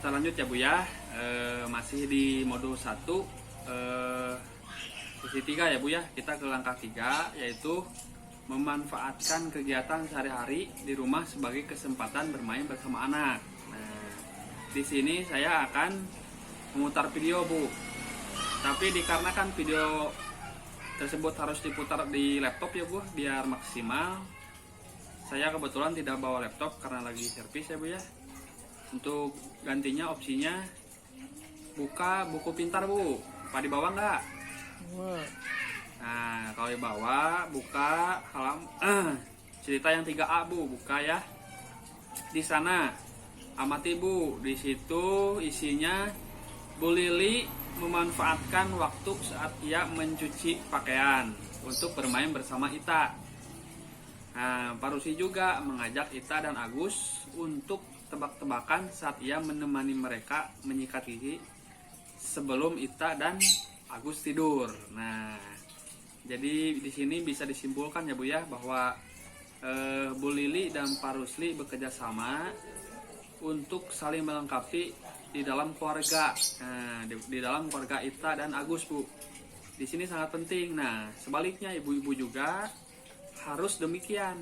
kita lanjut ya Bu ya. Masih di modul 1 sesi 3 ya Bu ya. Kita ke langkah 3, yaitu memanfaatkan kegiatan sehari-hari di rumah sebagai kesempatan bermain bersama anak. Nah, di sini saya akan memutar video Bu. Tapi dikarenakan video tersebut harus diputar di laptop ya Bu, biar maksimal. Saya kebetulan tidak bawa laptop karena lagi servis ya Bu ya. Untuk gantinya opsinya buka buku pintar Bu. Apa di bawah nggak? Nah, kalau di bawah buka cerita yang 3A Bu, buka ya. Di sana amati Bu, di situ isinya Bu Lili memanfaatkan waktu saat ia mencuci pakaian untuk bermain bersama Ita. Nah, Pak Rusli juga mengajak Ita dan Agus untuk tebak-tebakan saat ia menemani mereka menyikat gigi sebelum Ita dan Agus tidur. Nah, jadi di sini bisa disimpulkan ya Bu ya bahwa Bu Lili dan Pak Rusli bekerja sama untuk saling melengkapi di dalam keluarga. Nah, di dalam keluarga Ita dan Agus Bu. Di sini sangat penting. Nah, sebaliknya ibu-ibu juga harus demikian.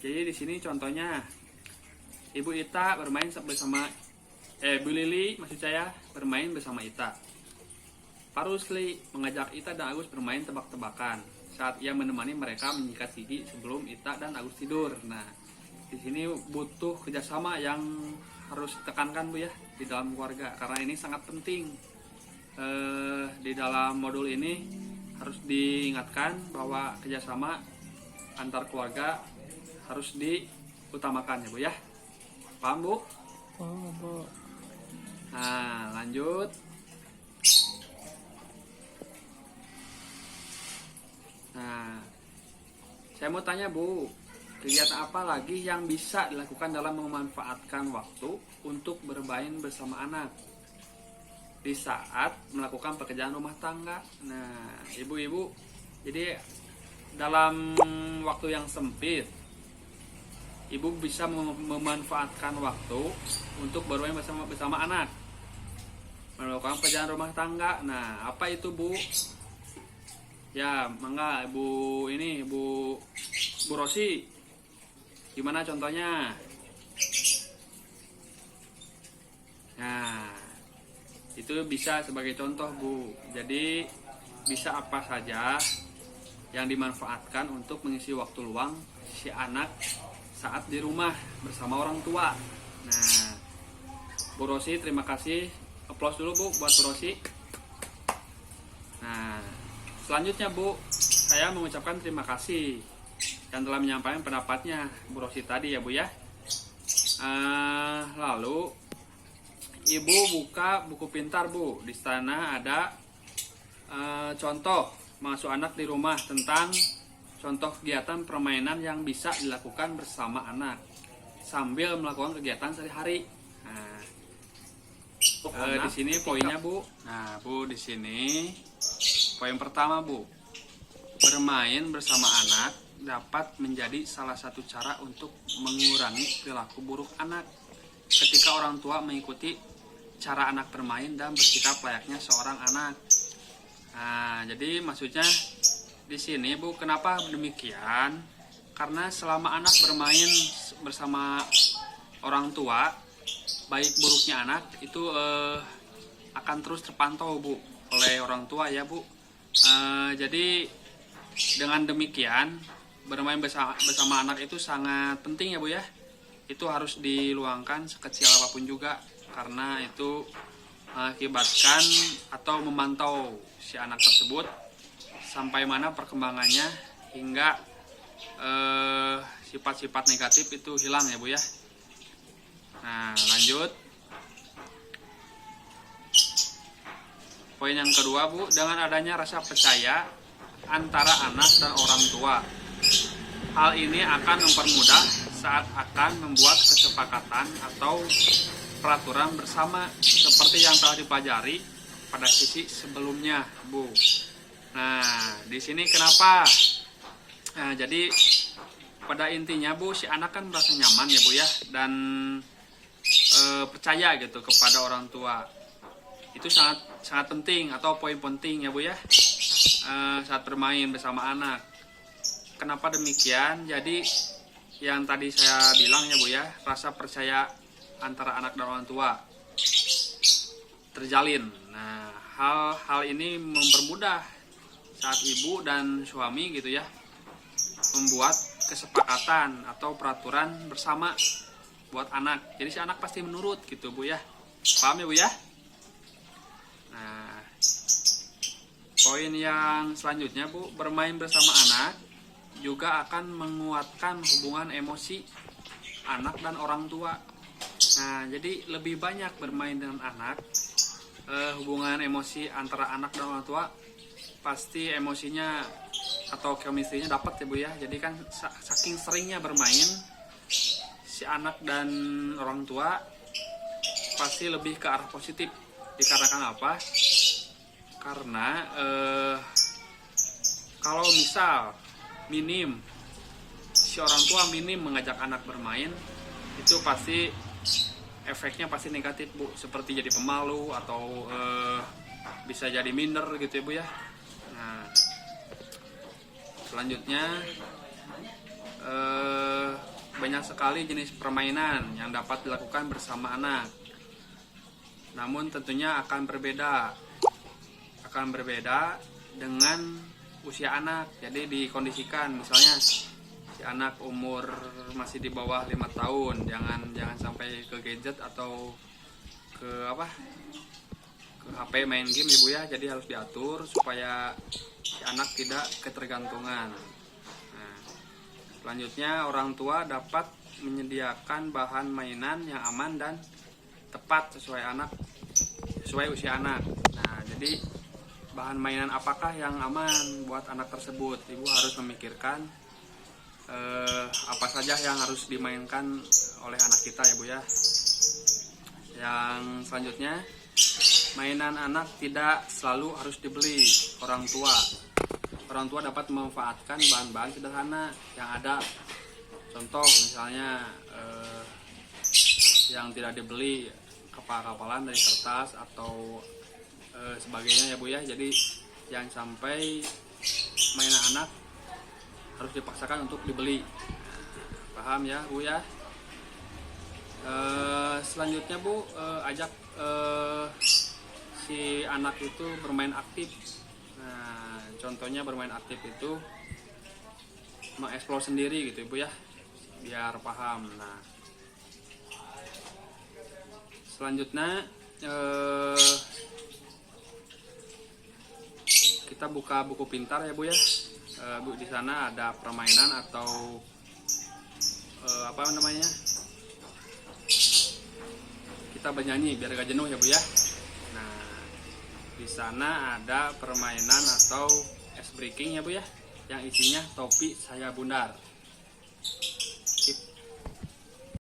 Jadi di sini contohnya Ibu Ita bermain bersama Bu Lili maksud saya bermain bersama Ita. Pak Rusli mengajak Ita dan Agus bermain tebak-tebakan saat ia menemani mereka menyikat gigi sebelum Ita dan Agus tidur. Nah, di sini butuh kerjasama yang harus ditekankan Bu ya di dalam keluarga, karena ini sangat penting. Di dalam modul ini harus diingatkan bahwa kerjasama antar keluarga harus diutamakan ya Bu ya. Paham Bu? Oh, Bu. Nah, lanjut. Nah, saya mau tanya Bu, kegiatan apa lagi yang bisa dilakukan dalam memanfaatkan waktu untuk bermain bersama anak di saat melakukan pekerjaan rumah tangga? Nah, ibu-ibu, jadi dalam waktu yang sempit, ibu bisa memanfaatkan waktu untuk bermain bersama anak, melakukan pekerjaan rumah tangga. Nah, apa itu Bu? Ya, mangga Bu Rosi. Gimana contohnya? Nah, itu bisa sebagai contoh Bu. Jadi bisa apa saja yang dimanfaatkan untuk mengisi waktu luang si anak saat di rumah bersama orang tua. Nah, Bu Rosi terima kasih. Aplaus dulu Bu buat Bu Rosi. Nah, selanjutnya Bu, saya mengucapkan terima kasih yang telah menyampaikan pendapatnya Bu Rosi tadi ya Bu ya. Lalu Ibu buka buku pintar Bu. Di sana ada contoh mengasuh anak di rumah, tentang contoh kegiatan permainan yang bisa dilakukan bersama anak sambil melakukan kegiatan sehari-hari. Nah, di sini poinnya Bu. Nah Bu, di sini poin pertama Bu, bermain bersama anak dapat menjadi salah satu cara untuk mengurangi perilaku buruk anak ketika orang tua mengikuti cara anak bermain dan bersikap layaknya seorang anak. Nah, jadi maksudnya di sini Bu, kenapa demikian? Karena selama anak bermain bersama orang tua, baik buruknya anak itu akan terus terpantau Bu oleh orang tua ya Bu. Jadi dengan demikian bermain bersama anak itu sangat penting ya Bu ya. Itu harus diluangkan sekecil apapun juga, karena itu mengakibatkan atau memantau si anak tersebut sampai mana perkembangannya hingga sifat-sifat negatif itu hilang ya Bu ya. Nah, lanjut. Poin yang kedua Bu, dengan adanya rasa percaya antara anak dan orang tua, hal ini akan mempermudah saat akan membuat kesepakatan atau peraturan bersama seperti yang telah dipelajari pada sisi sebelumnya Bu. Nah, di sini kenapa? Nah, jadi pada intinya Bu, si anak kan merasa nyaman ya Bu ya, dan percaya gitu kepada orang tua. Itu sangat sangat penting atau poin penting ya Bu ya, saat bermain bersama anak. Kenapa demikian? Jadi yang tadi saya bilang ya Bu ya, rasa percaya antara anak dan orang tua terjalin. Nah, hal ini mempermudah saat ibu dan suami gitu ya membuat kesepakatan atau peraturan bersama buat anak. Jadi si anak pasti menurut gitu Bu ya. Paham ya Bu ya? Nah, poin yang selanjutnya Bu, bermain bersama anak juga akan menguatkan hubungan emosi anak dan orang tua. Nah, jadi lebih banyak bermain dengan anak, hubungan emosi antara anak dan orang tua pasti emosinya atau chemistry-nya dapat ya Bu ya. Jadi kan saking seringnya bermain, si anak dan orang tua pasti lebih ke arah positif. Dikarenakan apa? Karena kalau misal si orang tua minim mengajak anak bermain, itu pasti efeknya pasti negatif Bu, seperti jadi pemalu atau bisa jadi minder gitu ya Bu ya. Nah, selanjutnya banyak sekali jenis permainan yang dapat dilakukan bersama anak, namun tentunya akan berbeda dengan usia anak. Jadi dikondisikan, misalnya si anak umur masih di bawah 5 tahun, jangan sampai ke gadget atau ke HP main game ya Bu ya. Jadi harus diatur supaya si anak tidak ketergantungan. Nah, selanjutnya orang tua dapat menyediakan bahan mainan yang aman dan tepat sesuai usia anak. Nah, jadi bahan mainan apakah yang aman buat anak tersebut? Ibu harus memikirkan apa saja yang harus dimainkan oleh anak kita ya Bu ya. Yang selanjutnya, mainan anak tidak selalu harus dibeli orang tua. Orang tua dapat memanfaatkan bahan-bahan sederhana yang ada. Contoh misalnya yang tidak dibeli, kapal-kapalan dari kertas atau sebagainya ya Bu ya. Jadi jangan sampai mainan anak harus dipaksakan untuk dibeli. Paham ya Bu ya? Selanjutnya Bu, ajak si anak itu bermain aktif. Nah, contohnya bermain aktif itu mengeksplor sendiri gitu Bu ya, biar paham. Nah, selanjutnya kita buka buku pintar ya Bu ya. Bu, di sana ada permainan atau kita bernyanyi biar gak jenuh ya Bu ya. Nah, di sana ada permainan atau ice breaking ya Bu ya, yang isinya topi saya bundar.